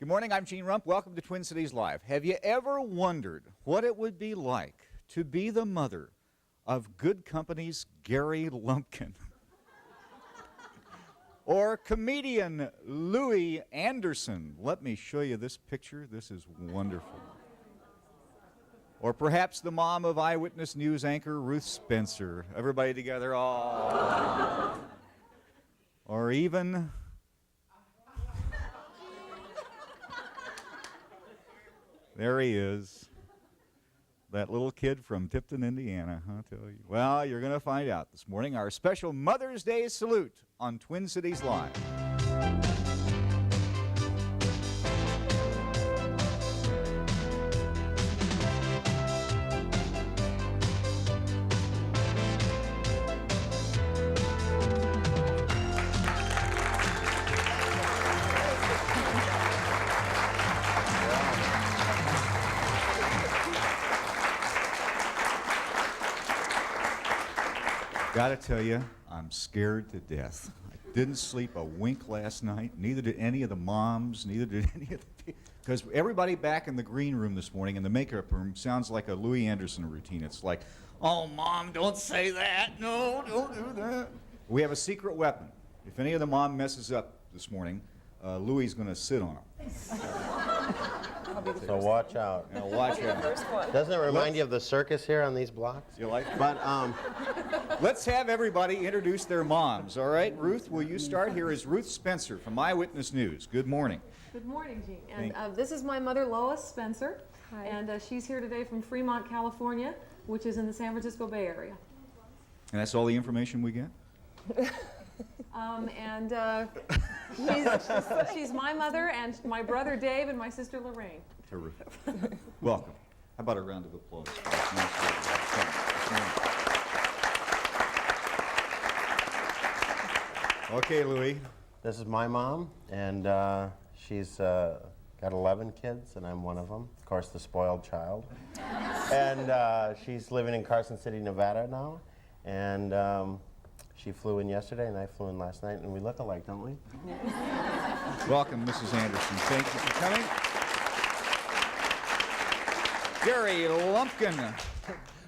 Good morning, I'm Gene Rump. Welcome to Twin Cities Live. Have you ever wondered what it would be like to be the mother of Good Company's Gary Lumpkin? Or comedian Louie Anderson? Let me show you this picture. This is wonderful. Or perhaps the mom of Eyewitness News anchor Ruth Spencer. Everybody together, oh. Or even there he is, that little kid from Tipton, Indiana, I'll tell you. Well, you're going to find out this morning. Our special Mother's Day salute on Twin Cities Live. Gotta tell you, I'm scared to death. I didn't sleep a wink last night, neither did any of the moms, neither did any of the people. Because everybody back in the green room this morning, in the makeup room, sounds like a Louie Anderson routine. It's like, oh, Mom, don't say that. No, don't do that. We have a secret weapon. If any of the mom messes up this morning, Louie's gonna sit on them. So watch out. Yeah, watch out. Doesn't it remind you of the circus here on these blocks? You like it? But let's have everybody introduce their moms, all right? Ruth, will you start? Here is Ruth Spencer from Eyewitness News. Good morning. Good morning, Gene. And this is my mother, Lois Spencer. Hi. And she's here today from Fremont, California, which is in the San Francisco Bay Area. And that's all the information we get? She's my mother, and my brother Dave, and my sister Lorraine. Terrific. Welcome. How about a round of applause? Okay, Louie. this is my mom, and she's got 11 kids, and I'm one of them. Of course, the spoiled child. And she's living in Carson City, Nevada now. And she flew in yesterday, and I flew in last night, and we look alike, don't we? Welcome, Mrs. Anderson. Thank you for coming. Gary Lumpkin.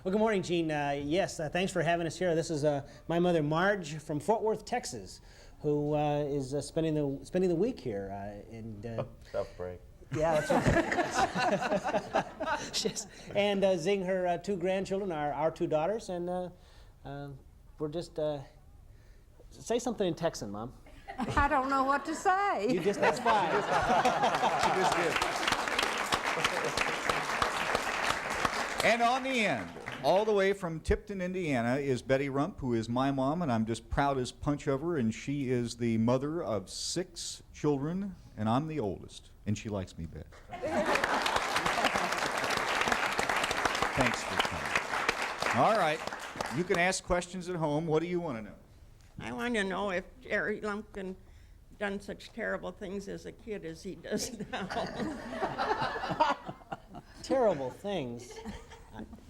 Well, good morning, Gene. Yes, thanks for having us here. This is my mother, Marge, from Fort Worth, Texas, who is spending the week here. Tough break. Yeah, that's right. And Zing, her two grandchildren, our two daughters, and we're just say something in Texan, Mom. I don't know what to say. You just that's fine. You just did. And on the end, all the way from Tipton, Indiana, is Betty Rump, who is my mom, and I'm just proud as punch of her, and she is the mother of 6 children, and I'm the oldest, and she likes me best. Thanks for coming. All right, you can ask questions at home. What do you want to know? I want to know if Jerry Lumpkin done such terrible things as a kid as he does now. Terrible things.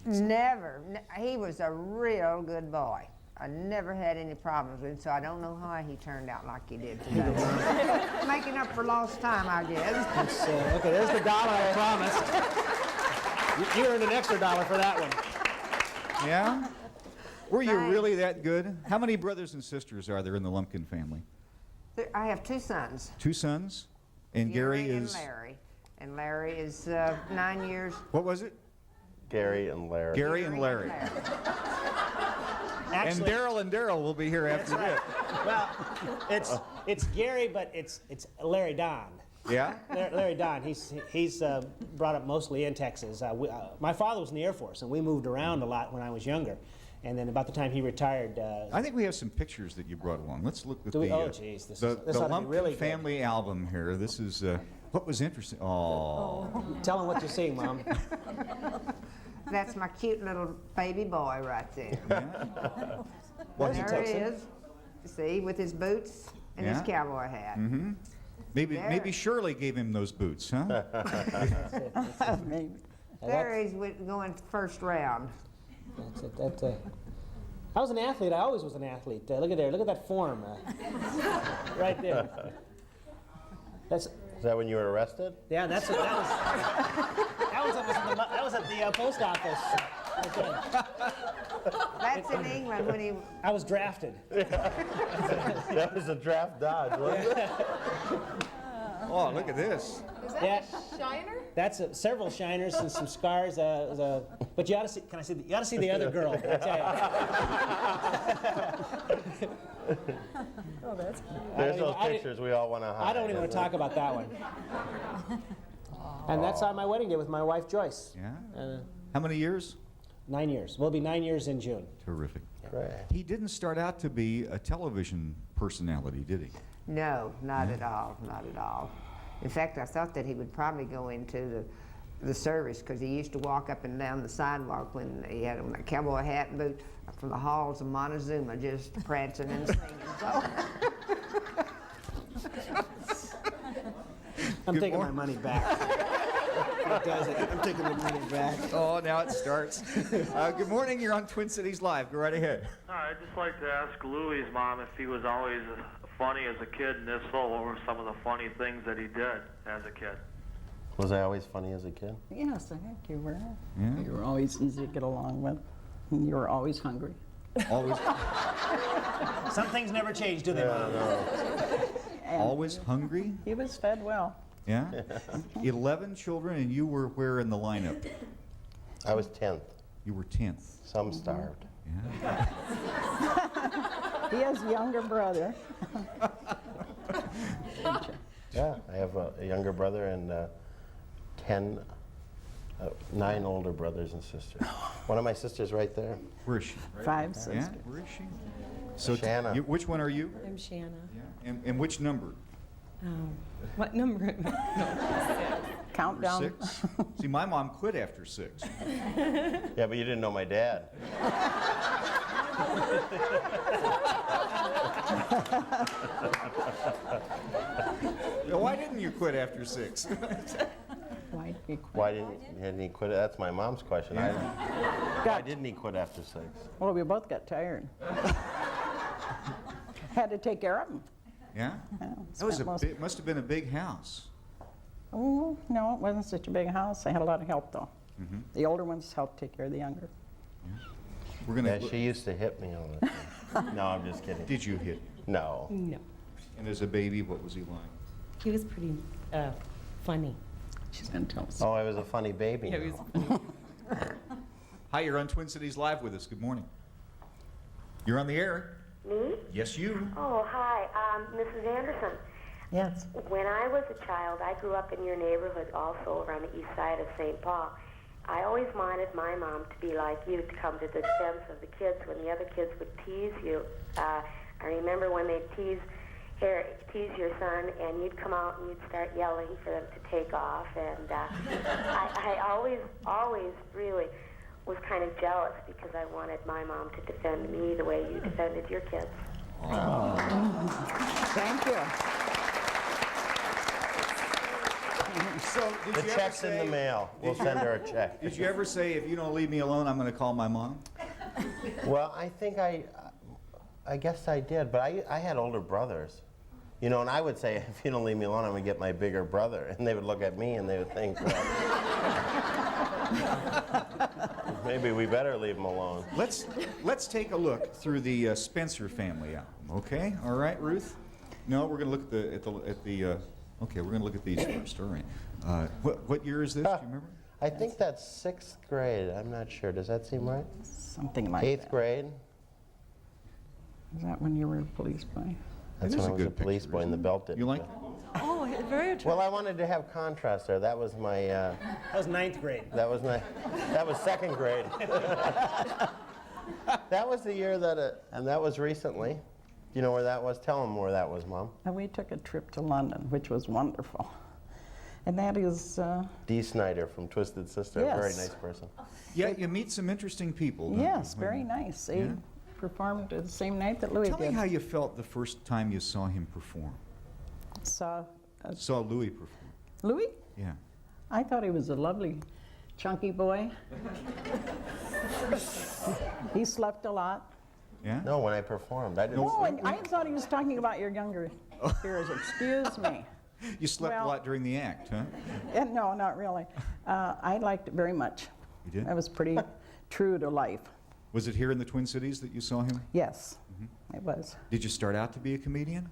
Never. He was a real good boy. I never had any problems with him, so I don't know how he turned out like he did today. Making up for lost time, I guess. Okay, there's the dollar I promised. You earned an extra $1 for that one. Yeah? Were you Thanks. really that good? How many brothers and sisters are there in the Lumpkin family? I have 2 sons. 2 sons? And Gary is... and Larry. And Larry is 9 years. What was it? Gary and Larry. Gary and Larry. And Daryl will be here after this. Well, it's Gary, but it's Larry Don. Yeah? Larry Don. He's brought up mostly in Texas. My father was in the Air Force, and we moved around a lot when I was younger. And then about the time he retired, I think we have some pictures that you brought along. Let's look at Do we? the Oh, geez, this the ought to be Lumpkin really good. family album here. This is what was interesting. Oh. tell him what you see, Mom. That's my cute little baby boy right there. Yeah. What's he There he Texan? is. See, with his boots and his Yeah. cowboy hat. Mm-hmm. Maybe Shirley gave him those boots, huh? There he's going first round. That's it. I was an athlete. I always was an athlete. Look at there. Look at that form. Right there. that when you were arrested? Yeah, that was at the post office. Okay. That's in England when he. I was drafted. That was a draft dodge, wasn't it? Oh, look at this. Is that Yeah. a shiner? That's several shiners and some scars. But you ought to see. Can I see? You ought to see the other girl. I tell you. Oh, that's There's those pictures we all want to hide. I don't even want to talk about that one. And that's on my wedding day with my wife Joyce. Yeah. How many years? 9 years. We'll be 9 years in June. Terrific. Great. He didn't start out to be a television personality, did he? No, not at all, not at all. In fact, I thought that he would probably go into the service because he used to walk up and down the sidewalk when he had on a cowboy hat and boots from the halls of Montezuma, just prancing and singing. So. I'm Good taking my morning. money back. It does it. I'm taking the money back. Oh, now it starts. Good morning. You're on Twin Cities Live. Go right ahead. Hi, I'd just like to ask Louie's mom if he was always funny as a kid, and if so, what were some of the funny things that he did as a kid? Was I always funny as a kid? Yes, I think you were. Yeah. You were always easy to get along with. And you were always hungry. Always, Some things never change, do they, Mom? And always hungry. he was fed well. Yeah. 11 children, and you were where in the lineup? I was 10th. You were 10th. Some starved. Yeah. He has a younger brother. Yeah, I have a younger brother and 9 older brothers and sisters. One of my sisters right there. Where is she? 5 Yeah. sisters. Where is she? So, Shanna. which one are you? I'm Shanna. Yeah. And which number? What number am I? Countdown. 6. See, my mom quit after 6. Yeah, but you didn't know my dad. Why didn't you quit after 6? Why did he quit? Why didn't he quit? That's my mom's question. Why didn't he quit after 6? Well, we both got tired. Had to take care of him. Yeah. That was it must have been a big house. Oh, no, it wasn't such a big house. I had a lot of help, though. Mm-hmm. The older ones helped take care of the younger. We're gonna. Yeah, she used to hit me all the time. No, I'm just kidding. Did you hit? No. No. And as a baby, what was he like? He was pretty funny. She's going to tell us. Oh, I was a funny baby. Yeah, he was now. funny. Hi, you're on Twin Cities Live with us. Good morning. You're on the air. Me? Yes, you. Oh, hi. Mrs. Anderson. Yes. When I was a child, I grew up in your neighborhood also around the east side of St. Paul. I always wanted my mom to be like you, to come to the defense of the kids when the other kids would tease you. I remember when they'd tease your son, and you'd come out and you'd start yelling for them to take off. And I always really was kind of jealous because I wanted my mom to defend me the way you defended your kids. Oh. Thank you. So, did The you ever check's in the say? mail. We'll send her a check. Did you ever say, if you don't leave me alone, I'm going to call my mom? Well, I think I guess I did, but I had older brothers. You know, and I would say, if you don't leave me alone, I'm going to get my bigger brother. And they would look at me and they would think, well, maybe we better leave him alone. Let's take a look through the Spencer family album. Okay, all right, Ruth. No, we're going to look at the. Okay, we're going to look at these first. All right. What year is this? Do you remember? I think that's 6th grade. I'm not sure. Does that seem right? Something like 8th that. grade. Is that when you were a police boy? That's That is when a I was a good police picture, boy and the isn't it? belt didn't You like? fit. Oh, very attractive. Well, I wanted to have contrast there. That was my. That was 9th grade. That was 2nd grade. That was the year that and that was recently. You know where that was? Tell them where that was, Mom. And we took a trip to London, which was wonderful. And that is, Dee Snyder from Twisted Sister, a very Yes. nice person. Yeah, you meet some interesting people. don't you, yes, when very you- nice. They Yeah? performed the same night that Louie Tell me did. how you felt the first time you saw him perform. Saw Saw Louie perform. Louie? Yeah. I thought he was a lovely, chunky boy. He slept a lot. Yeah. No, when I performed, I didn't. Oh, and I thought he was talking about your younger years. Excuse me. You slept a Well- lot during the act, huh? No, not really. I liked it very much. You did? I was pretty true to life. Was it here in the Twin Cities that you saw him? Yes, it was. Did you start out to be a comedian?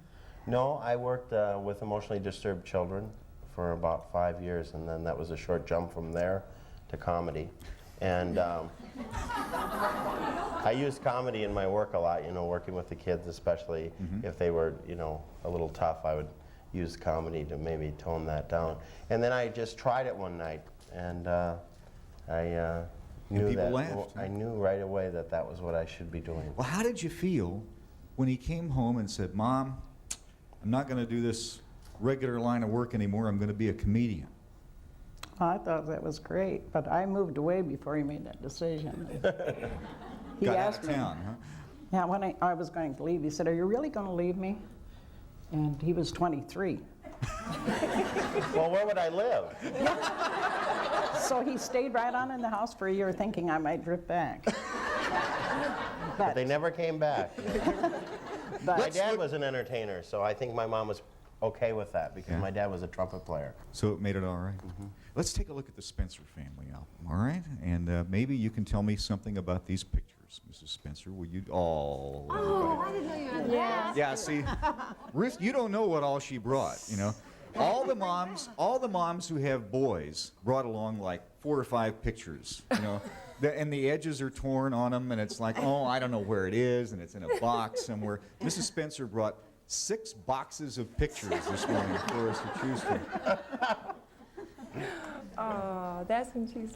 No, I worked with emotionally disturbed children for about 5 years, and then that was a short jump from there to comedy. And I used comedy in my work a lot, working with the kids, especially if they were, a little tough. I would use comedy to maybe tone that down. And then I just tried it one night, and I knew people that laughed, huh? I knew right away that that was what I should be doing. Well, how did you feel when he came home and said, Mom, I'm not going to do this regular line of work anymore. I'm going to be a comedian? I thought that was great, but I moved away before he made that decision. He Got out asked of me. town, huh? Yeah, when I was going to leave, he said, "Are you really going to leave me?" And he was 23. Well, where would I live? So he stayed right on in the house for a year thinking I might drift back. But they never came back. But My dad was an entertainer, so I think my mom was okay with that because my dad was a trumpet player. So it made it all right. Let's take a look at the Spencer family album, all right? And maybe you can tell me something about these pictures, Mrs. Spencer. Will you? Oh, I didn't know you had that. yeah. See, Ruth, you don't know what all she brought. All the moms who have boys brought along like 4 or 5 pictures. And the edges are torn on them, and it's like, oh, I don't know where it is, and it's in a box somewhere. Mrs. Spencer brought 6 boxes of pictures this morning for us to choose from. Oh, that's what she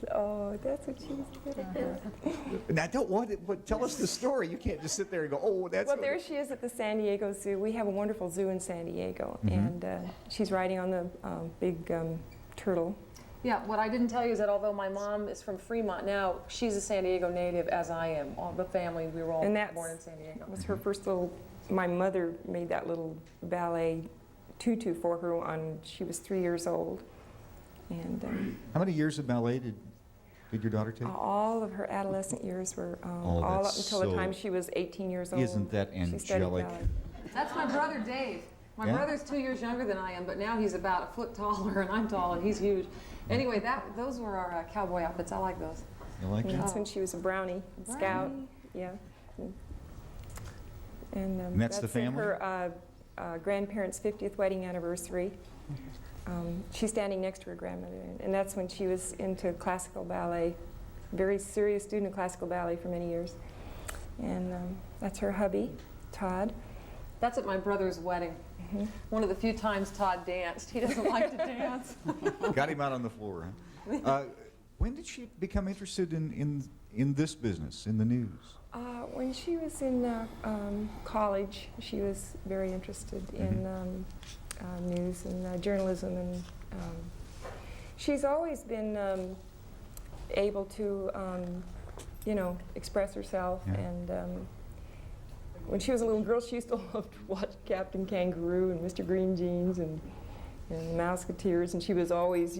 said. Now, don't want it, but tell us the story. You can't just sit there and go, oh, that's. Well, there she is at the San Diego Zoo. We have a wonderful zoo in San Diego, and she's riding on the big turtle. Yeah, what I didn't tell you is that although my mom is from Fremont now, she's a San Diego native, as I am. All the family, we were all born in San Diego. That was her first little. My mother made that little ballet tutu for her when she was 3 years old, and How many years of ballet did your daughter take? all of her adolescent years were Oh, all up that's until the so- time she was 18 years old. Isn't that She studied angelic? ballet. That's my brother Dave. My Yeah? brother's 2 years younger than I am, but now he's about a foot taller, and I'm tall, and he's huge. Anyway, those were our cowboy outfits. I like those. You like And that? that's when she was a brownie, scout. Brownie. Yeah. And that's the in family? her grandparents' 50th wedding anniversary. She's standing next to her grandmother, and that's when she was into classical ballet, very serious student of classical ballet for many years. And that's her hubby, Todd. That's at my brother's wedding. One of the few times Todd danced. He doesn't like to dance. Got him out on the floor, huh? When did she become interested in this business, in the news? When she was in college, she was very interested in news and journalism, and she's always been able to, express herself. Yeah. And when she was a little girl, she used to love to watch Captain Kangaroo and Mr. Green Jeans and Mouseketeers, and she was always,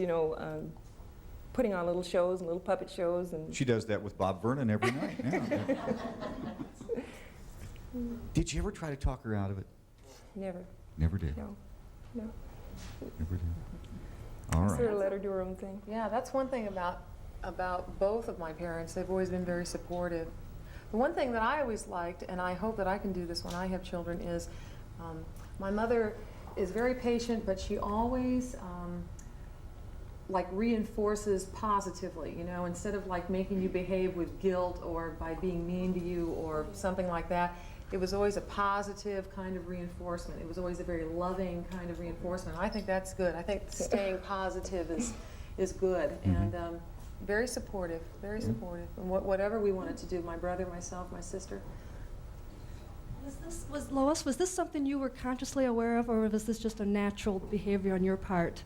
putting on little shows and little puppet shows. And She does that with Bob Vernon every night. Yeah. Did you ever try to talk her out of it? never, Never did. no. Never did. All Sort of right. let her do her own thing. Yeah, that's one thing about both of my parents. They've always been very supportive. The one thing that I always liked, and I hope that I can do this when I have children, is my mother is very patient, but she always reinforces positively, instead of making you behave with guilt or by being mean to you or something like that. It was always a positive kind of reinforcement. It was always a very loving kind of reinforcement. I think that's good. I think staying positive is good. And very supportive, very supportive. And whatever we wanted to do, my brother, myself, my sister. Lois, was this something you were consciously aware of, or was this just a natural behavior on your part?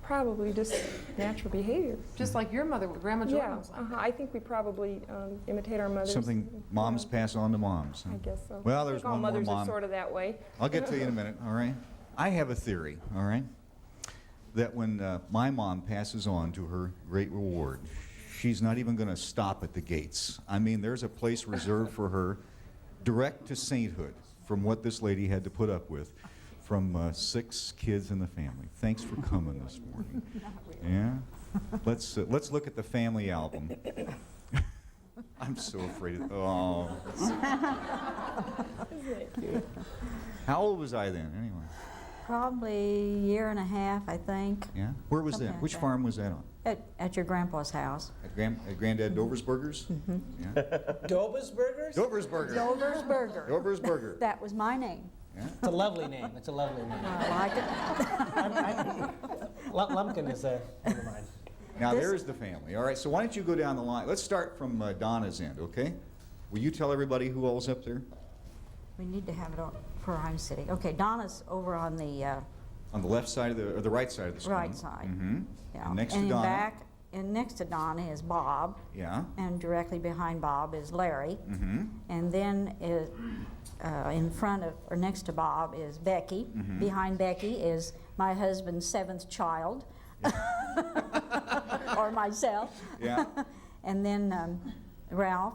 Probably just natural behavior. Just like your mother, Grandma Jordan was like that. I think we probably imitate our mothers. Something moms pass on to moms. Huh? I guess so. Well, I there's think all one more mothers mom. are sort of that way. I'll get to you in a minute, all right? I have a theory, all right, that when my mom passes on to her great reward, she's not even going to stop at the gates. I mean, there's a place reserved for her direct to sainthood from what this lady had to put up with from 6 kids in the family. Thanks for coming this morning. Yeah? Let's look at the family album. I'm so afraid of, oh. How old was I then, anyway? Probably a year and a half, I think. Yeah? Where was Something that? like Which that. farm was that on? At your grandpa's house. At Granddad Doversburger's? Yeah? Dobas Burgers? Doversburger. Dover's Burger. Dover's Burger. That was my name. Yeah? It's a lovely name. It's a lovely name. I like it. Lumpkin is a, never mind. Now there's the family. All right, so why don't you go down the line? Let's start from Donna's end, okay? Will you tell everybody who all's up there? We need to have it on where I'm sitting. Okay, Donna's over on the On the left side of the, or the right side of the screen? right side. Mm-hmm. Yeah. And next and to in Donna? back, and next to Donna is Bob. Yeah. And directly behind Bob is Larry. Mm-hmm. And then in front of, or next to Bob is Becky. Mhm. Behind Becky is my husband's 7th child, or myself. Yeah. And then Ralph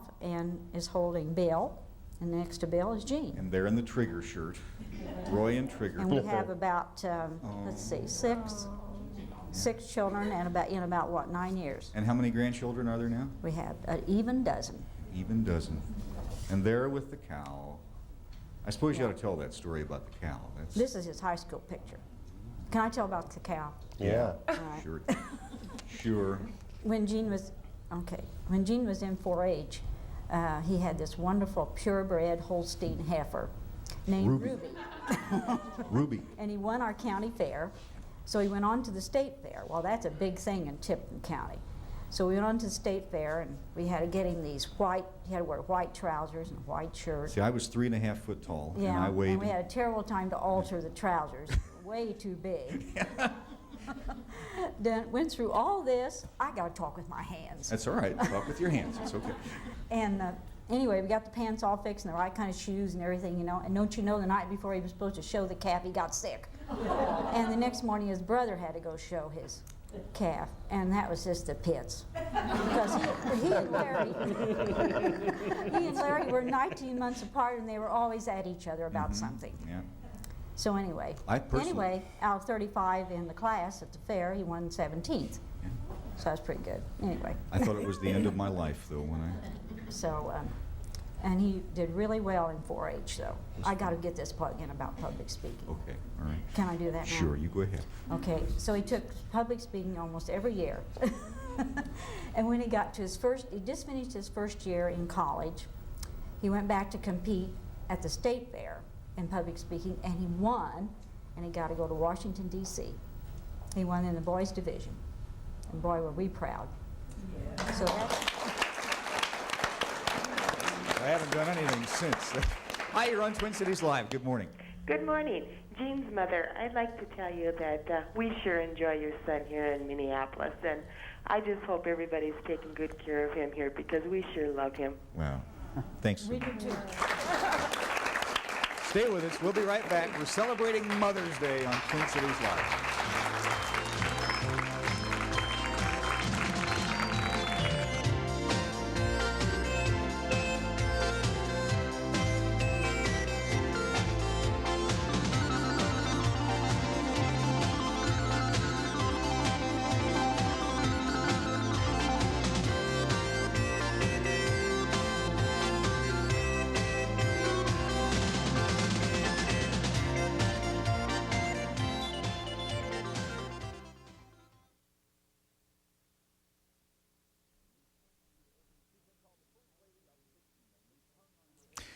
is holding Bill, and next to Bill is Jean. And they're in the Trigger shirt. Roy and Trigger. And we have about, let's see, six children and about what, 9 years. And how many grandchildren are there now? We have an even dozen. Even dozen. And there with the cow. I suppose you ought to tell that story about the cow. That's This is his high school picture. Can I tell about the cow? Yeah. All right. Sure. Sure. When Gene was in 4-H, he had this wonderful purebred Holstein heifer named Ruby. Ruby. Ruby. And he won our county fair, so he went on to the state fair. Well, that's a big thing in Tipton County. So we went on to the state fair, and we had to get him these he had to wear white trousers and a white shirt. See, I was 3.5 foot tall, and Yeah, I weighed. and we had a terrible time to alter the trousers. Way too big. Then went through all this. I got to talk with my hands. That's all right. Talk with your hands. It's okay. And anyway, we got the pants all fixed and the right kind of shoes and everything, you know. And don't you know, the night before he was supposed to show the calf, he got sick. And the next morning, his brother had to go show his calf, and that was just the pits. Because he and Larry were 19 months apart, and they were always at each other about something. Yeah. So anyway, out of 35 in the class at the fair, he won 17th. Yeah. So that's pretty good. Anyway. I thought it was the end of my life, though, when I. So, and he did really well in 4-H, though. I got to get this plug in about public speaking. Okay, all right. Can I do that now? Sure, you go ahead. Okay, so he took public speaking almost every year. And when he got to he just finished his first year in college, he went back to compete at the state fair in public speaking, and he won, and he got to go to Washington, D.C. He won in the boys division, and boy, were we proud. Yeah. So that's... I haven't done anything since. Hi, you're on Twin Cities Live. Good morning. Good morning. Jean's mother, I'd like to tell you that we sure enjoy your son here in Minneapolis, and I just hope everybody's taking good care of him here because we sure love him. Wow. Thanks. We do too. Stay with us. We'll be right back. We're celebrating Mother's Day on Twin Cities Live.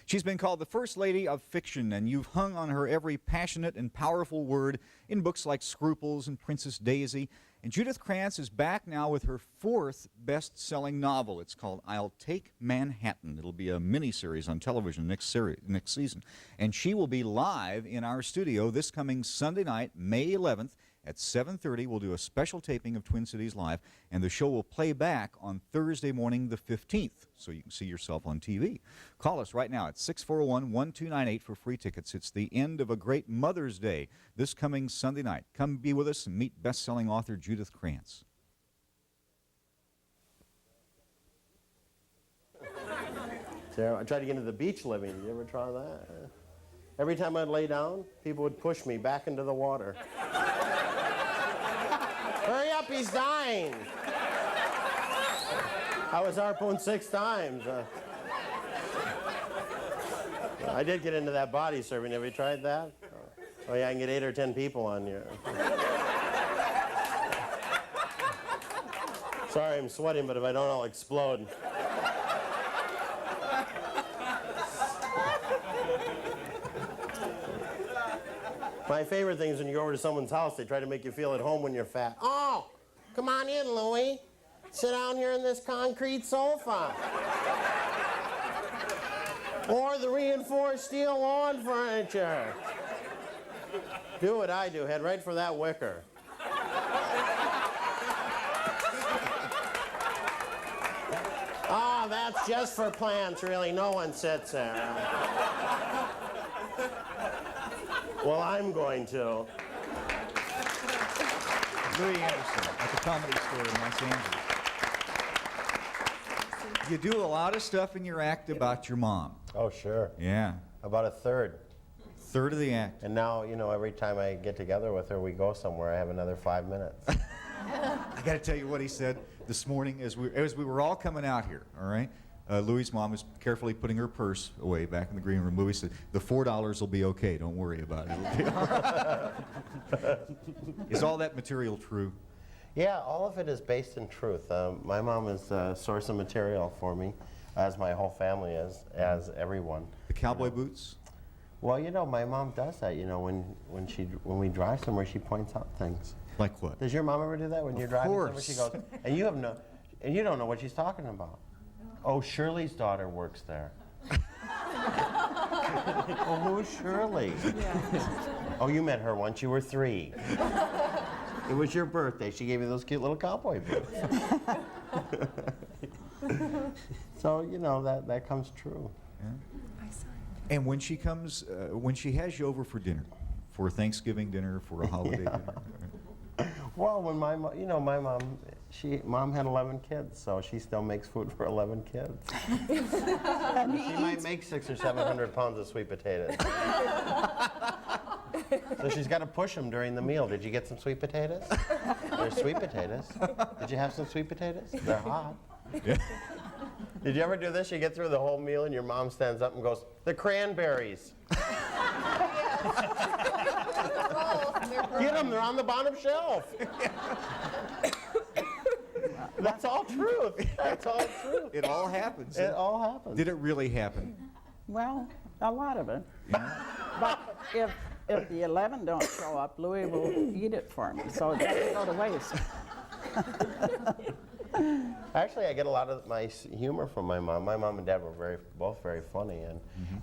She's been called the First Lady of Fiction, and you've hung on her every passionate and powerful word in books like Scruples and Princess Daisy. And Judith Krantz is back now with her 4th best-selling novel. It's called I'll Take Manhattan. It'll be a miniseries on television next season. And she will be live in our studio this coming Sunday night, May 11th, at 7:30. We'll do a special taping of Twin Cities Live, and the show will play back on Thursday morning the 15th, so you can see yourself on TV. Call us right now at 641-1298 for free tickets. It's the end of a great Mother's Day this coming Sunday night. Come be with us and meet best-selling author Judith Krantz. Sarah, I tried to get into the beach living. Did you ever try that? Every time I'd lay down, people would push me back into the water. Hurry up, he's dying. I was harpooned 6 times. I did get into that body surfing. Have you tried that? Oh yeah, I can get 8 or 10 people on you. Sorry, I'm sweating, but if I don't, I'll explode. My favorite thing is when you go over to someone's house, they try to make you feel at home when you're fat. Oh, come on in, Louie. Sit down here in this concrete sofa. Or the reinforced steel lawn furniture. Do what I do, head right for that wicker. Oh, that's just for plants, really. No one sits there. Well, I'm going to. Louie Anderson at the Comedy Store in Los Angeles. You do a lot of stuff in your act about your mom. Oh, sure. Yeah. About a third. Third of the act. And now, you know, every time I get together with her, we go somewhere, I have another 5 minutes. I got to tell you what he said this morning as we were all coming out here, all right? Louie's mom was carefully putting her purse away back in the green room. Louie said, the $4 will be okay. Don't worry about it. It'll be all right." Is all that material true? Yeah, all of it is based in truth. My mom is a source of material for me, as my whole family is, as everyone. The cowboy boots? Well, you know, my mom does that. You know, when we drive somewhere, she points out things. Like what? Does your mom ever do that when you're driving somewhere? course. She goes, and you don't know what she's talking about. Oh, Shirley's daughter works there. Oh, who's Shirley? Oh, you met her once you were 3. It was your birthday. She gave you those cute little cowboy boots. So, you know, that comes true. Yeah. And when she comes, when she has you over for dinner, for Thanksgiving dinner, for a holiday dinner. Well, when my mom had 11 kids, so she still makes food for 11 kids. She might make 600 or 700 pounds of sweet potatoes. So she's got to push them during the meal. Did you get some sweet potatoes? There's sweet potatoes. Did you have some sweet potatoes? They're hot. Yeah. Did you ever do this? You get through the whole meal and your mom stands up and goes, the cranberries. Get them, they're on the bottom shelf. That's all truth. That's all true. It all happens. It all happens. Did it really happen? Well, a lot of it. But if the 11 don't show up, Louie will eat it for me, so it doesn't go to waste. Actually, I get a lot of my humor from my mom. My mom and dad were both very funny,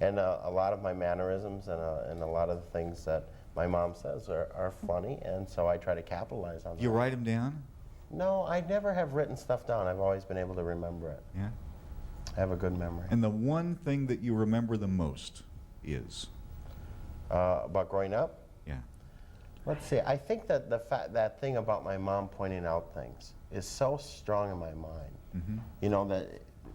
and a lot of my mannerisms and a lot of the things that my mom says are funny, and so I try to capitalize on that. You write them down? No, I never have written stuff down. I've always been able to remember it. Yeah. I have a good memory. And the one thing that you remember the most is? About growing up? Yeah. Let's see. I think that that thing about my mom pointing out things is so strong in my mind. Mm-hmm. You know,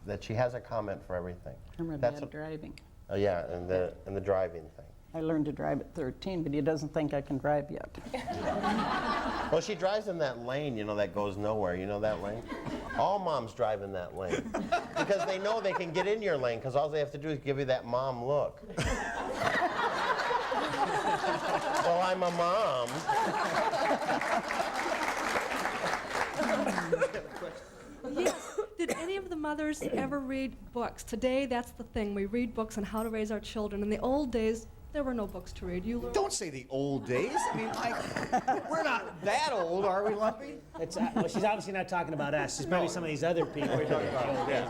that she has a comment for everything. Remember Dad driving. Oh yeah, and the driving thing. I learned to drive at 13, but he doesn't think I can drive yet. Well, she drives in that lane, you know, that goes nowhere. You know that lane? All moms drive in that lane because they know they can get in your lane because all they have to do is give you that mom look. Well, I'm a mom. Yes. Did any of the mothers ever read books? Today, that's the thing. We read books on how to raise our children. In the old days, there were no books to read. You learned. Don't say the old days. I mean, we're not that old, are we, Lumpy? Well, she's obviously not talking about us. She's probably some of these other people. We're talking about yeah.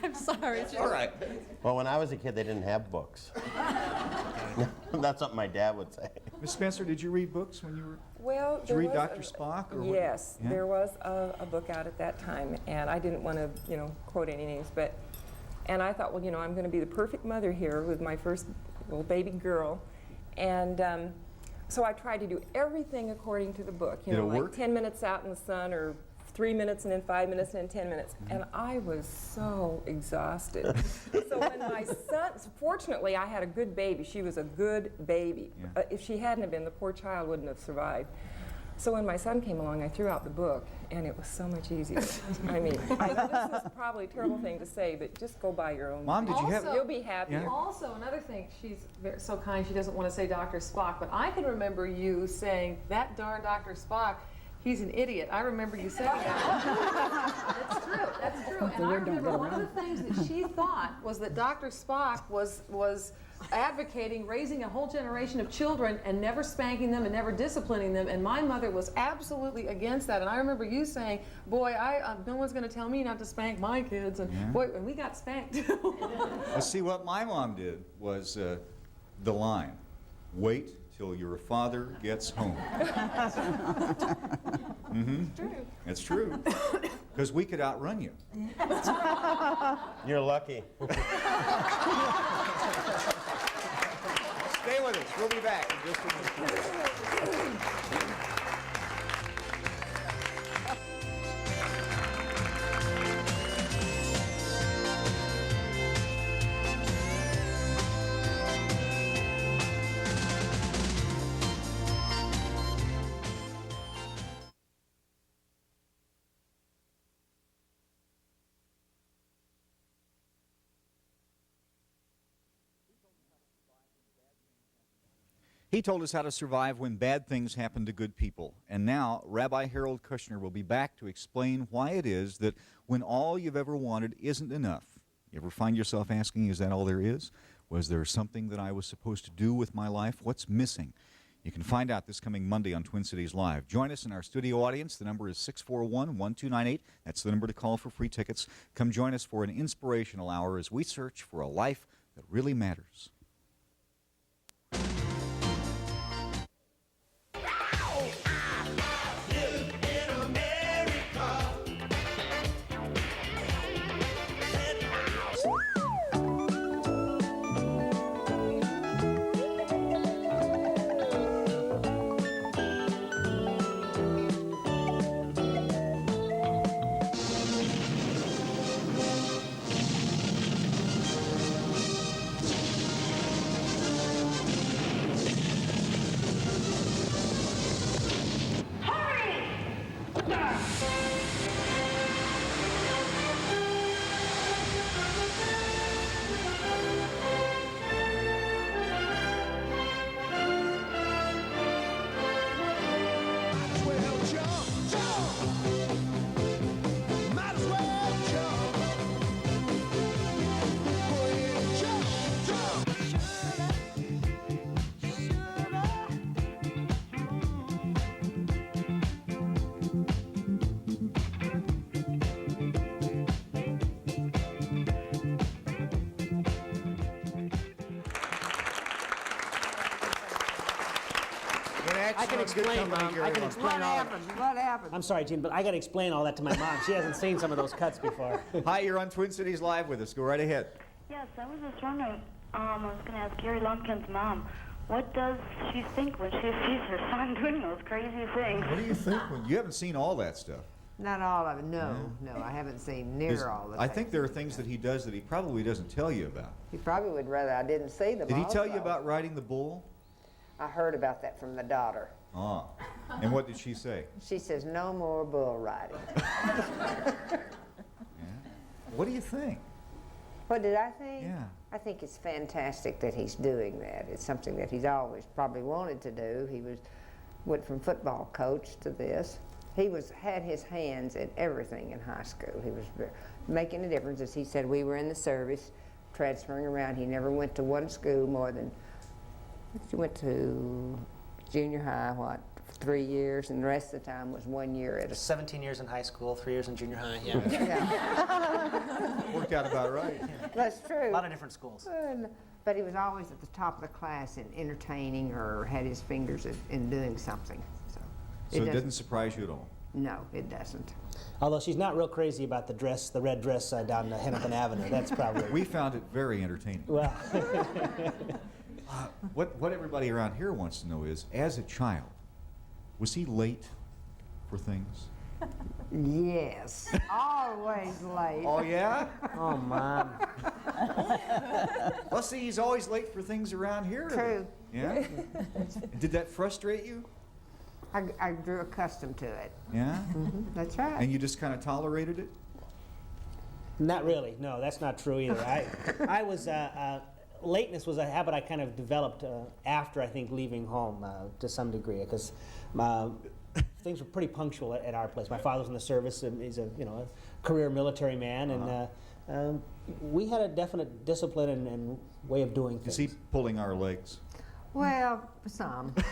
I'm sorry. It's all right. Well, when I was a kid, they didn't have books. That's what my dad would say. Miss Spencer, did you read books when you were? Well, did you read Dr. Spock? Or yes, what? Yeah? there was a book out at that time, and I didn't want to, quote any names, and I thought, well, I'm going to be the perfect mother here with my first little baby girl, and so I tried to do everything according to the book. Did it like work? 10 minutes out in the sun or 3 minutes and then 5 minutes and then 10 minutes. And I was so exhausted. So when my son, fortunately I had a good baby. She was a good baby. If she hadn't have been, the poor child wouldn't have survived. So when my son came along, I threw out the book, and it was so much easier. I mean, this is probably a terrible thing to say, but just go buy your own. Mom, did you have? You'll be happy. Yeah. Also, another thing, she's so kind, she doesn't want to say Dr. Spock, but I can remember you saying, that darn Dr. Spock, he's an idiot. I remember you saying that. That's true, that's true. And I remember one of the things that she thought was that Dr. Spock was advocating raising a whole generation of children and never spanking them and never disciplining them, and my mother was absolutely against that. And I remember you saying, boy, no one's going to tell me not to spank my kids, and boy, and we got spanked. Well, see, what my mom did was the line, wait till your father gets home. It's true. Because we could outrun you. You're lucky. Stay with us. We'll be back in just a minute. He told us how to survive when bad things happen to good people. And now, Rabbi Harold Kushner will be back to explain why it is that when all you've ever wanted isn't enough. You ever find yourself asking, is that all there is? Was there something that I was supposed to do with my life? What's missing? You can find out this coming Monday on Twin Cities Live. Join us in our studio audience. The number is 641-1298. That's the number to call for free tickets. Come join us for an inspirational hour as we search for a life that really matters. I can explain, Mom. I can explain What all happened? What happened? I'm sorry, Gene, but I got to explain all that to my mom. She hasn't seen some of those cuts before. Hi, you're on Twin Cities Live with us. Go right ahead. Yes, I was just wondering, I was going to ask Gary Lumpkin's mom, what does she think when she sees her son doing those crazy things? What do you think? You haven't seen all that stuff. Not all of it. No, I haven't seen near all of it. I think there are things that he does that he probably doesn't tell you about. He probably would rather I didn't see them. Did he tell you also. about riding the bull? I heard about that from the daughter. Ah. And what did she say? She says, no more bull riding. What do you think? What did I think? Yeah. I think it's fantastic that he's doing that. It's something that he's always probably wanted to do. He went from football coach to this. He had his hands in everything in high school. He was making a difference. As he said, we were in the service, transferring around. He never went to one school more than, he went to junior high, 3 years, and the rest of the time was 1 year at a 17 years in high school, 3 years in junior high, yeah. Worked out about right. That's true. A lot of different schools. But he was always at the top of the class in entertaining or had his fingers in doing something. So it doesn't surprise you at all? No, it doesn't. Although she's not real crazy about the dress, the red dress down Hennepin Avenue. That's probably... We found it very entertaining. Well... What everybody around here wants to know is, as a child, was he late for things? Yes, always late. Oh, yeah? Oh, Mom. Well, see, he's always late for things around here. True. Yeah? Did that frustrate you? I grew accustomed to it. Yeah? That's right. And you just kind of tolerated it? Not really. No, that's not true either. I was lateness was a habit I kind of developed after I think leaving home to some degree because things were pretty punctual at our place. My father was in the service and he's a career military man and we had a definite discipline and way of doing things. Is he pulling our legs? Well, some. I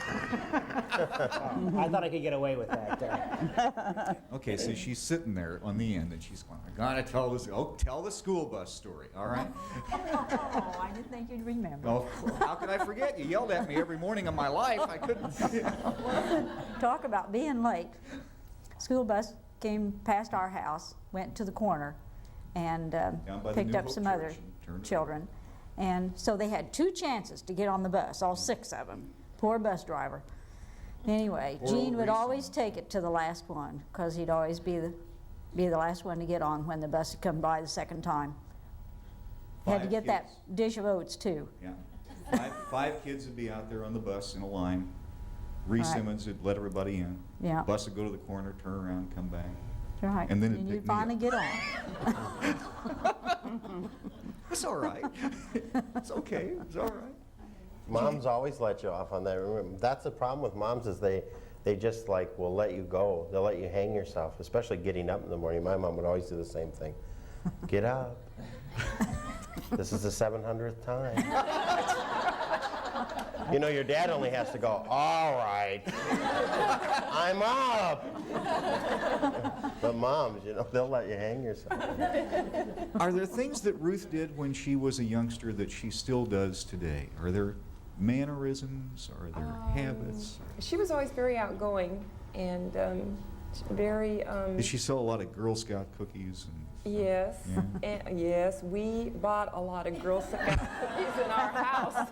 thought I could get away with that. Okay, so she's sitting there on the end and she's going, I gotta tell this, tell the school bus story, all right? Oh, I didn't think you'd remember. Oh, how could I forget? You yelled at me every morning of my life. I couldn't. Talk about being late. School bus came past our house, went to the corner, and picked up some other children. And so they had 2 chances to get on the bus, all 6 of them. Poor bus driver. Anyway, Gene would always take it to the last one because he'd always be the last one to get on when the bus had come by the second time. Had to get that dish of oats too. Yeah. Five kids would be out there on the bus in a line. Reese Right. Simmons would let everybody in. Yeah. Bus would go to the corner, turn around, come back. That's right. And then it'd you'd pick me finally up. get on. It's all right. It's okay. It's all right. Moms always let you off on that. Remember, that's the problem with moms is they just like will let you go. They'll let you hang yourself, especially getting up in the morning. My mom would always do the same thing. Get up. This is the 700th time. You know, your dad only has to go, all right, I'm up. But moms, they'll let you hang yourself. Are there things that Ruth did when she was a youngster that she still does today? Are there mannerisms? Are there habits? She was always very outgoing and very. Did she sell a lot of Girl Scout cookies? Yes, Yeah. and yes, we bought a lot of Girl Scout cookies in our house.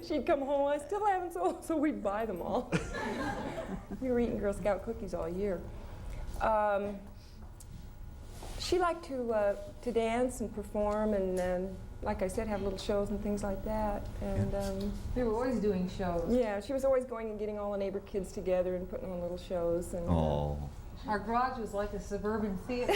She'd come home, I still haven't sold, so we'd buy them all. We were eating Girl Scout cookies all year. She liked to dance and perform and, like I said, have little shows and things like that. And We were always doing shows. yeah, she was always going and getting all the neighbor kids together and putting on little shows. And Oh. Our garage was like a suburban theater.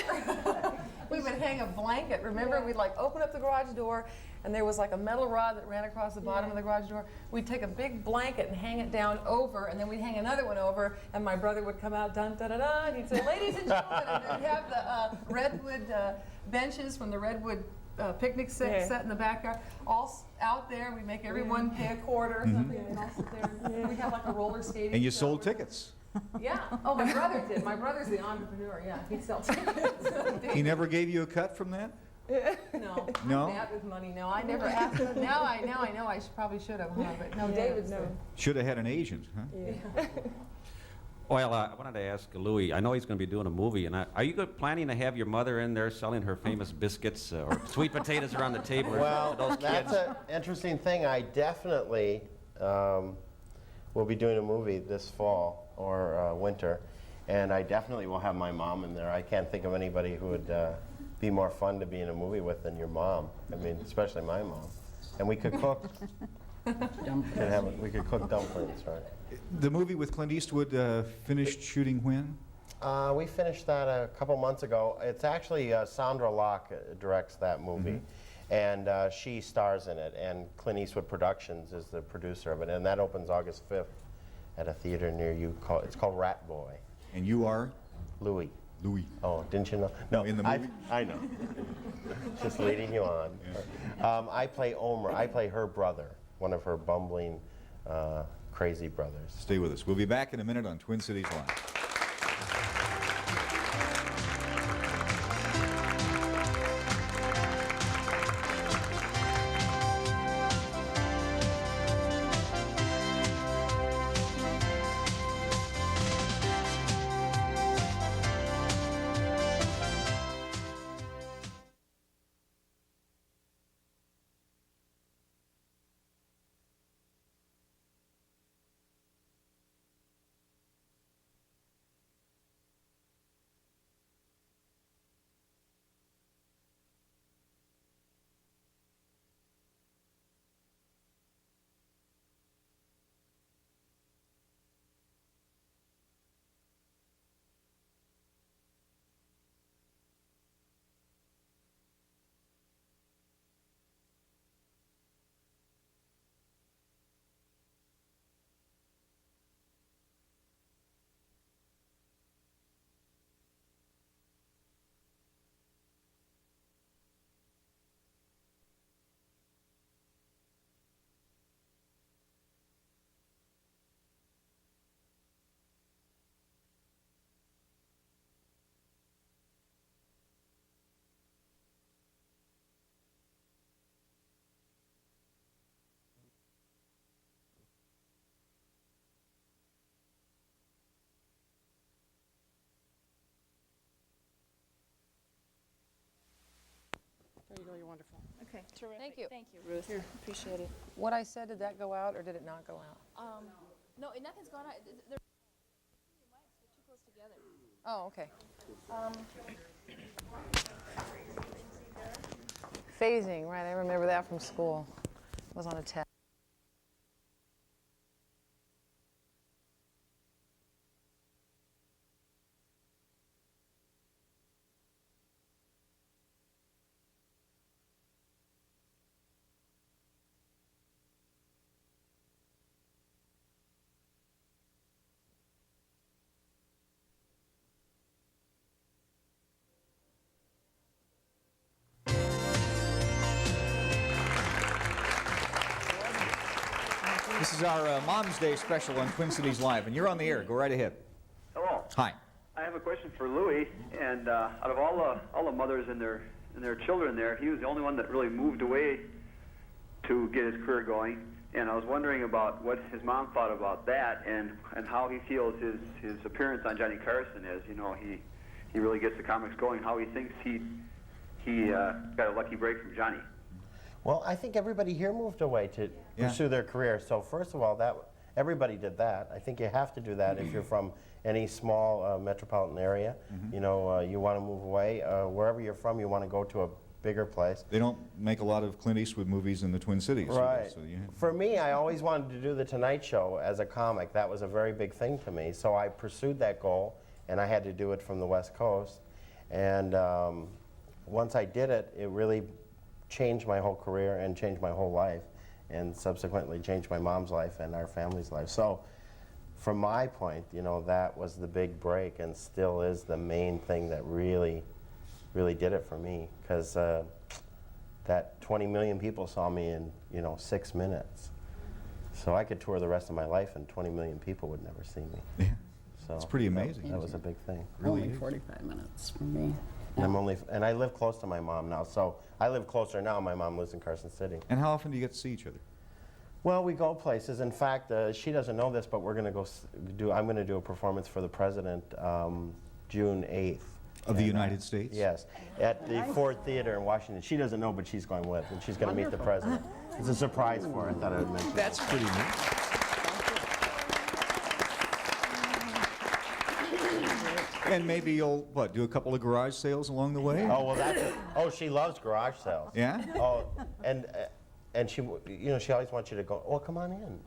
We would hang a blanket. Remember, we'd like open up the garage door, and there was like a metal rod that ran across the bottom of the garage door. We'd take a big blanket and hang it down over, and then we'd hang another one over, and my brother would come out, dun da da da, and he'd say, "Ladies and gentlemen," and then we'd have the redwood benches from the redwood picnic set in the backyard, all out there. We'd make everyone pay a quarter or something, and all sit there. We'd have like a roller skating. And you show. sold tickets. Yeah. Oh, my brother did. My brother's the entrepreneur. Yeah, he sells tickets. He never gave you a cut from that? No. No? Bad with money. No, I never asked him. Now I know. I probably should have, huh? But no, David's no. Should have had an agent, huh? Yeah. Well, I wanted to ask Louie, I know he's going to be doing a movie, and are you planning to have your mother in there selling her famous biscuits or sweet potatoes around the table Well, for those that's kids? an interesting thing. I definitely will be doing a movie this fall or winter, and I definitely will have my mom in there. I can't think of anybody who would be more fun to be in a movie with than your mom. I mean, especially my mom. And we could cook. We could cook dumplings, right? The movie with Clint Eastwood finished shooting when? We finished that a couple months ago. It's actually Sandra Locke directs that movie, and she stars in it. And Clint Eastwood Productions is the producer of it, and that opens August 5th at a theater near you. It's called Rat Boy. And you are? Louie. Louie. Oh, didn't you know? No, in the movie. I know. Just leading you on. Yeah. I play Omer. I play her brother, one of her bumbling, crazy brothers. Stay with us. We'll be back in a minute on Twin Cities Live. There you go, you're wonderful. Okay. Terrific. Thank you. Thank you, Ruth. Here, appreciate it. What I said, did that go out or did it not go out? No, nothing's going on. They're too close together. Oh, okay. Phasing, right, I remember that from school. It was on a test. This is our Mom's Day special on Twin Cities Live, and you're on the air. Go right ahead. Hello. Hi. I have a question for Louie, and out of all the mothers and their children there, he was the only one that really moved away to get his career going. And I was wondering about what his mom thought about that, and how he feels his appearance on Johnny Carson is. You know, he really gets the comics going. How he thinks he got a lucky break from Johnny. Well, I think everybody here moved away to pursue their career. So first of all, everybody did that. I think you have to do that if you're from any small metropolitan area. You know, you want to move away. Wherever you're from, you want to go to a bigger place. They don't make a lot of Clint Eastwood movies in the Twin Cities. Right. So For me, I always wanted to do The Tonight Show as a comic. That was a very big thing to me. So I pursued that goal, and I had to do it from the West Coast. And once I did it, it really changed my whole career and changed my whole life, and subsequently changed my mom's life and our family's life. So from my point, you know, that was the big break and still is the main thing that really did it for me, because that 20 million people saw me in, you know, 6 minutes. So I could tour the rest of my life and 20 million people would never see me. Yeah. So it's pretty amazing. That was a big thing. Only 45 minutes for me. And I live close to my mom now, so I live closer now. My mom lives in Carson City. And how often do you get to see each other? Well, we go places. In fact, she doesn't know this, but we're going to go I'm going to do a performance for the president June 8th. Of the United States? Yes, at the Ford Theater in Washington. She doesn't know, but she's going with, and she's going to meet the president. It's a surprise for her. I thought I would mention that. That's pretty neat. And maybe you'll, do a couple of garage sales along the way? Oh, well, she loves garage sales. Yeah? Oh, and she, you know, she always wants you to go, oh, come on in.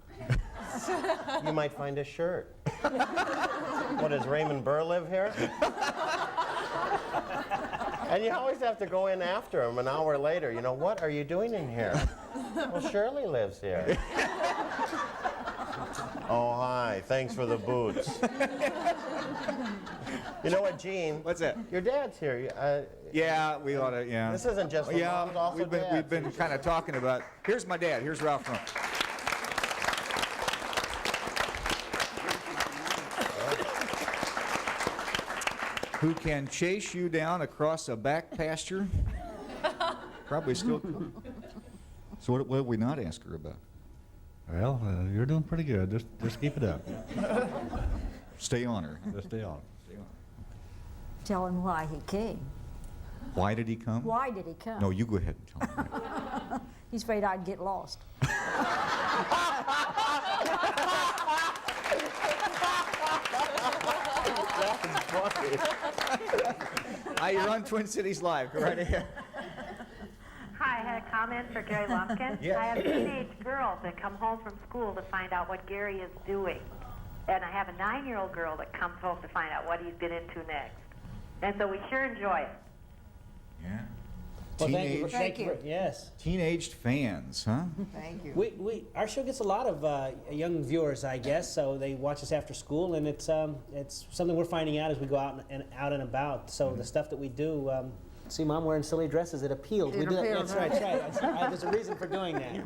You might find a shirt. What, does Raymond Burr live here? And you always have to go in after him an hour later. You know, what are you doing in here? Well, Shirley lives here. Oh, hi. Thanks for the boots. You know what, Gene? What's that? Your dad's here. Yeah, we ought to, yeah. This isn't just for moms, also we've been kind of talking about, here's my dad, here's Ralph Rump. Who can chase you down across a back pasture? Probably still. So what did we not ask her about? Well, you're doing pretty good. Just keep it up. Stay on her. Just stay on. Tell him why he came. Why did he come? Why did he come? No, you go ahead and tell him. He's afraid I'd get lost. Hi, you're on Twin Cities Live. Go right ahead. Hi, I had a comment for Gary Lumpkin. Yes. I have teenage girls that come home from school to find out what Gary is doing. And I have a 9-year-old girl that comes home to find out what he's been into next. And so we sure enjoy it. Yeah. Well, thank you. Yes. Teenaged fans, huh? Thank you. Our show gets a lot of young viewers, I guess. So they watch us after school, and it's something we're finding out as we go out and about. So the stuff that we do. See, Mom wearing silly dresses. It appeals. It we do that. appeals, That's right. There's a reason for doing that.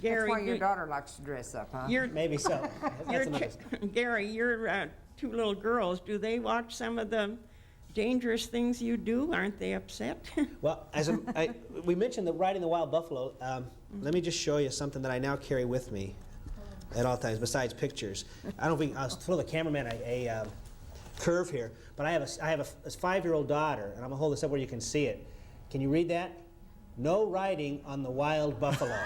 That's why your daughter likes to dress up, huh? Maybe so. Gary, your 2 little girls, do they watch some of the dangerous things you do? Aren't they upset? Well, we mentioned the riding the wild buffalo. Let me just show you something that I now carry with me at all times, besides pictures. I don't think I'll throw the cameraman a curve here, but I have a 5-year-old daughter, and I'm gonna hold this up where you can see it. Can you read that? no riding on the wild buffalo.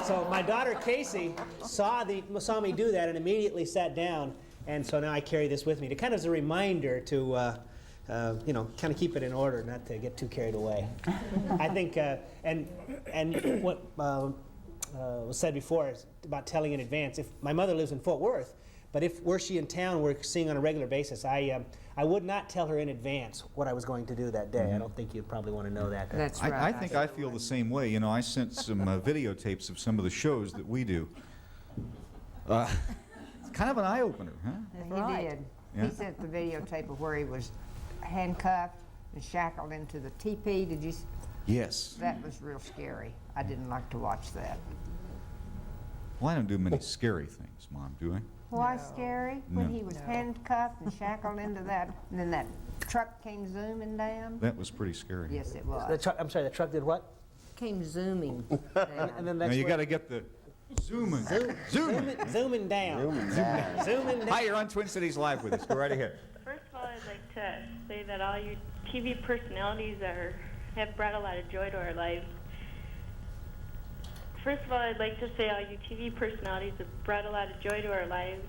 So my daughter Casey saw me do that and immediately sat down, and so now I carry this with me to kind of as a reminder to kind of keep it in order, not to get too carried away. I think, and what was said before is about telling in advance. If my mother lives in Fort Worth, but if were she in town, we're seeing on a regular basis, I would not tell her in advance what I was going to do that day. I don't think you'd probably want to know that. That's right. I think I feel the same way. You know, I sent some videotapes of some of the shows that we do. It's kind of an eye-opener, huh? He did. Yeah. He sent the videotape of where he was handcuffed and shackled into the teepee. Did you? Yes. That was real scary. I didn't like to watch that. Well, I don't do many scary things, Mom, do I? Why scary? No. When he was handcuffed and shackled into that, and then that truck came zooming down. That was pretty scary. Yes, it was. The truck, I'm sorry, the truck did what? Came zooming down. And then Now that's you where- got to get the zooming. zooming down. Zooming down. Hi, you're on Twin Cities Live with us. Go right ahead. First of all, I'd like to say that all you TV personalities have brought a lot of joy to our lives. First of all, I'd like to say all you TV personalities have brought a lot of joy to our lives.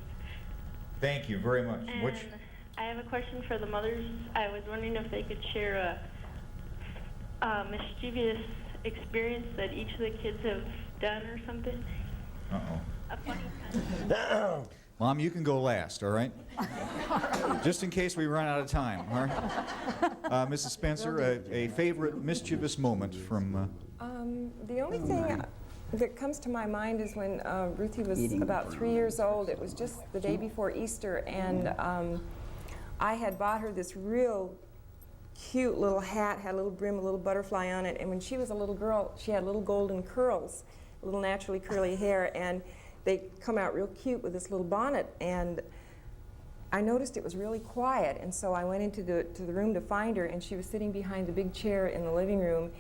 Thank you very much. And I have a question for the mothers. I was wondering if they could share a mischievous experience that each of the kids have done or something. Uh-oh. A funny time. Mom, you can go last, all right? Just in case we run out of time, all right? Mrs. Spencer, a favorite mischievous moment from... The only thing that comes to my mind is when Ruthie was about 3 years old. It was just the day before Easter, and I had bought her this real cute little hat, had a little brim, a little butterfly on it, and when she was a little girl, she had little golden curls, little naturally curly hair, and they come out real cute with this little bonnet, and I noticed it was really quiet, and so I went into the room to find her, and she was sitting behind the big chair in the living room,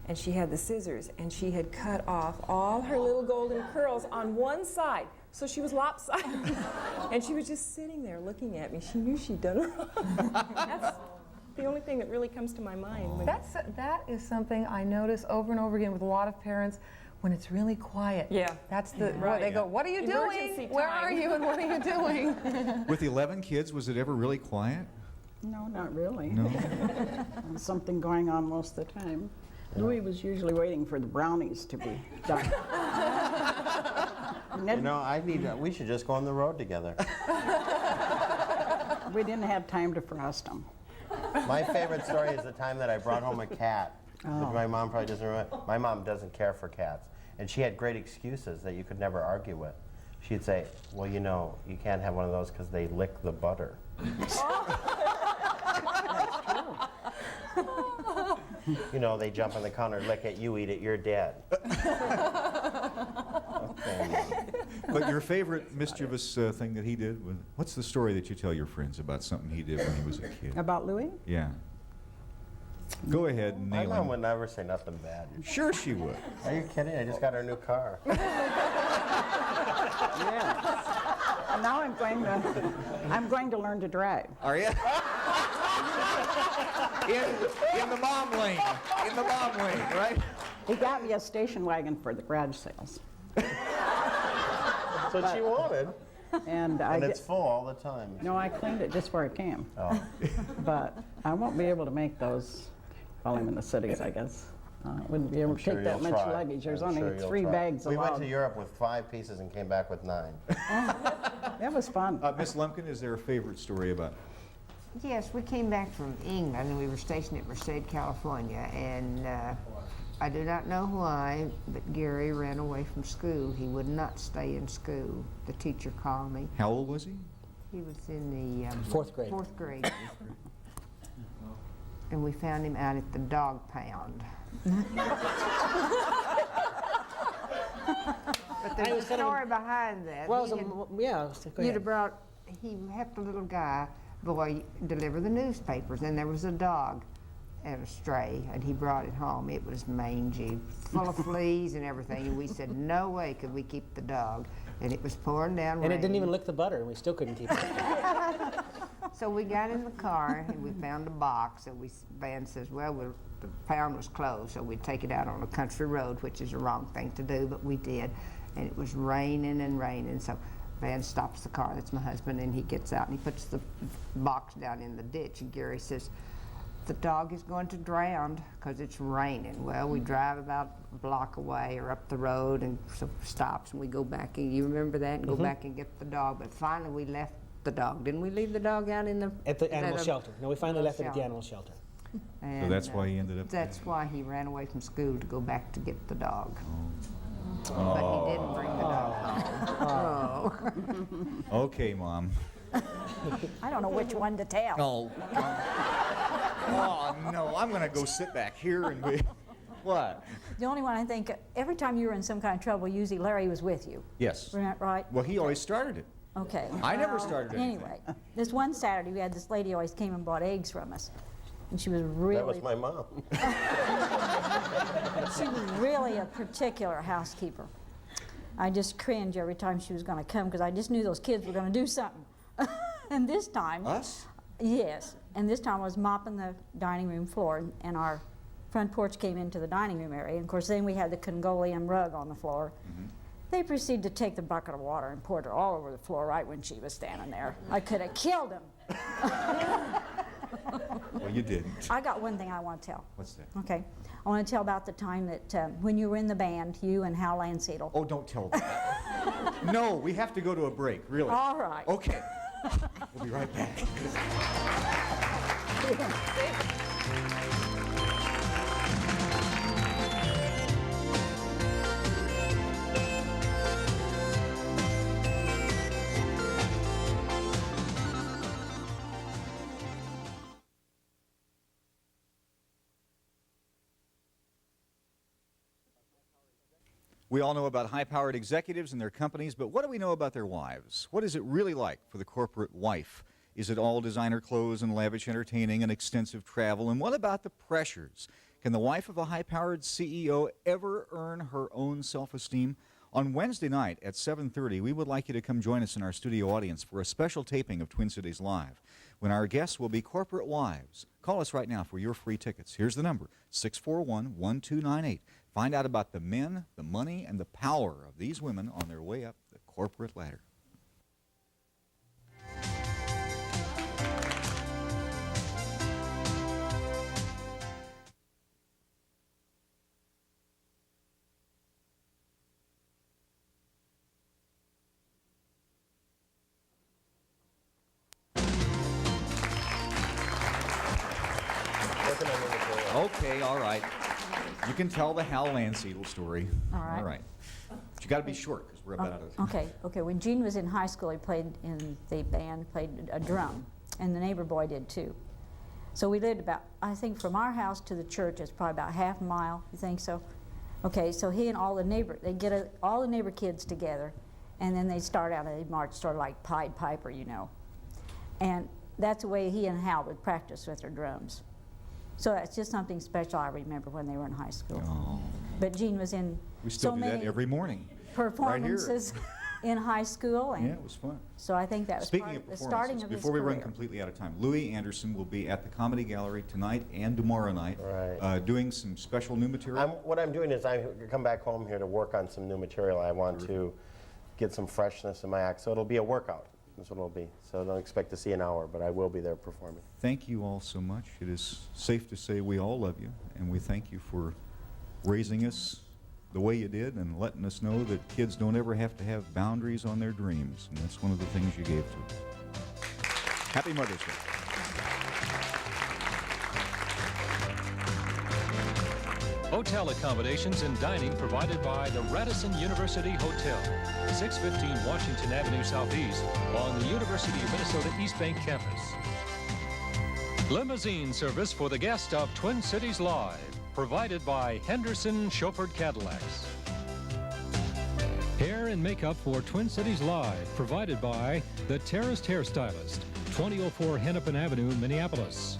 and she had the scissors, and she had cut off all her little golden curls on one side, so she was lopsided. And she was just sitting there looking at me. She knew she'd done wrong. That's the only thing that really comes to my mind. That is something I notice over and over again with a lot of parents when it's really quiet. Yeah. That's the, Right. they go, what are you Emergency doing? Where time. are you and what are you doing? With 11 kids, was it ever really quiet? No, not really. No? Something going on most of the time. Louie was usually waiting for the brownies to be done. You know, we should just go on the road together. We didn't have time to frost them. My favorite story is the time that I brought home a cat. Oh. Which my mom probably doesn't remember. My mom doesn't care for cats. And she had great excuses that you could never argue with. She'd say, well, you know, you can't have one of those because they lick the butter. You know, they jump on the counter, lick it, you eat it, you're dead. But your favorite mischievous thing that he did, what's the story that you tell your friends about something he did when he was a kid? About Louie? Yeah. Go ahead and My nail mom him. would never say nothing bad. Sure she would. Are you kidding? I just got her a new car. Yeah. And now I'm going to learn to drive. Are you? In the mom lane. In the mom lane, right? He got me a station wagon for the garage sales. That's what she wanted. And it's full all the time. No, I cleaned it just where it came. Oh. But I won't be able to make those while I'm in the cities, I guess. Wouldn't be able to take that much luggage. There's only 3 bags We allowed. went to Europe with 5 pieces and came back with 9. That was fun. Miss Lumpkin, is there a favorite story about Yes, we came back from England and we were stationed at Merced, California, and I do not know why, but Gary ran away from school. He would not stay in school. The teacher called me. How old was he? He was in the 4th grade. 4th grade. And we found him out at the dog pound. But there's a story behind that. Well, You'd have brought, he helped a little boy deliver the newspapers, and there was a dog and a stray, and he brought it home. It was mangy, full of fleas and everything, and we said, no way could we keep the dog. And it was pouring down rain. And it didn't even lick the butter, and we still couldn't keep it. So we got in the car, and we found a box, and Van says, well, the pound was closed, so we'd take it out on a country road, which is a wrong thing to do, but we did. And it was raining and raining, so Van stops the car, that's my husband, and he gets out and he puts the box down in the ditch, and Gary says, the dog is going to drown because it's raining. Well, we drive about a block away or up the road, and so stops, and we go back, and you remember that, and go back and get the dog. But finally we left the dog. Didn't we leave the dog out in the... At the animal shelter. No, we finally left it at the animal shelter. And, So that's why he ended up That's why he ran away from school to go back to get the dog. Oh. But he didn't bring the dog home. Oh. Okay, Mom. I don't know which one to tell. Oh. Oh, no, I'm going to go sit back here and wait. What? The only one I think, every time you were in some kind of trouble, usually Larry was with you. Yes. Right? Well, he always started it. Okay. I never started anything. Anyway, this one Saturday, we had this lady always came and bought eggs from us. And she was really... That was my mom. She was really a particular housekeeper. I just cringed every time she was going to come because I just knew those kids were going to do something. And this time... Us? Yes. And this time I was mopping the dining room floor, and our front porch came into the dining room area. And of course, then we had the Congolian rug on the floor. Mm-hmm. They proceeded to take the bucket of water and poured it all over the floor right when she was standing there. I could have killed him. Well, you didn't. I got one thing I want to tell. What's that? Okay. I want to tell about the time that when you were in the band, you and Hal Landseedle. Oh, don't tell that. No, we have to go to a break, really. All right. Okay. We'll be right back. We all know about high-powered executives and their companies, but what do we know about their wives? What is it really like for the corporate wife? Is it all designer clothes and lavish entertaining and extensive travel? And what about the pressures? Can the wife of a high-powered CEO ever earn her own self-esteem? On Wednesday night at 7:30, we would like you to come join us in our studio audience for a special taping of Twin Cities Live, when our guests will be corporate wives. Call us right now for your free tickets. Here's the number, 641-1298. Find out about the men, the money, and the power of these women on their way up the corporate ladder. Okay, all right. You can tell the Hal Landseedle story. All right. All right. But you got to be short because we're about out of time. Okay. When Gene was in high school, he played in the band, played a drum, and the neighbor boy did too. So we lived about, I think from our house to the church is probably about half a mile. You think so? Okay, so he and all the neighbor, they'd get all the neighbor kids together, and then they'd start out and they'd march sort of like Pied Piper, you know. And that's the way he and Hal would practice with their drums. So that's just something special I remember when they were in high school. Oh. But Gene was in We still so do many that every morning. performances in high school. And Yeah, it was fun. so I think that was Speaking part of of the starting performances, of his before we run career. completely out of time, Louie Anderson will be at the Comedy Gallery tonight and tomorrow night, doing some special new material. What I'm doing is I come back home here to work on some new material. I want to get some freshness in my act, so it'll be a workout. That's what it'll be. So don't expect to see an hour, but I will be there performing. Thank you all so much. It is safe to say we all love you, and we thank you for raising us the way you did and letting us know that kids don't ever have to have boundaries on their dreams, and that's one of the things you gave to us. Happy Mother's Day. Hotel accommodations and dining provided by the Radisson University Hotel, 615 Washington Avenue Southeast on the University of Minnesota East Bank campus. Limousine service for the guest of Twin Cities Live, provided by Henderson Chauffeured Cadillacs. Hair and makeup for Twin Cities Live, provided by the Terraced Hairstylist, 2004 Hennepin Avenue, Minneapolis.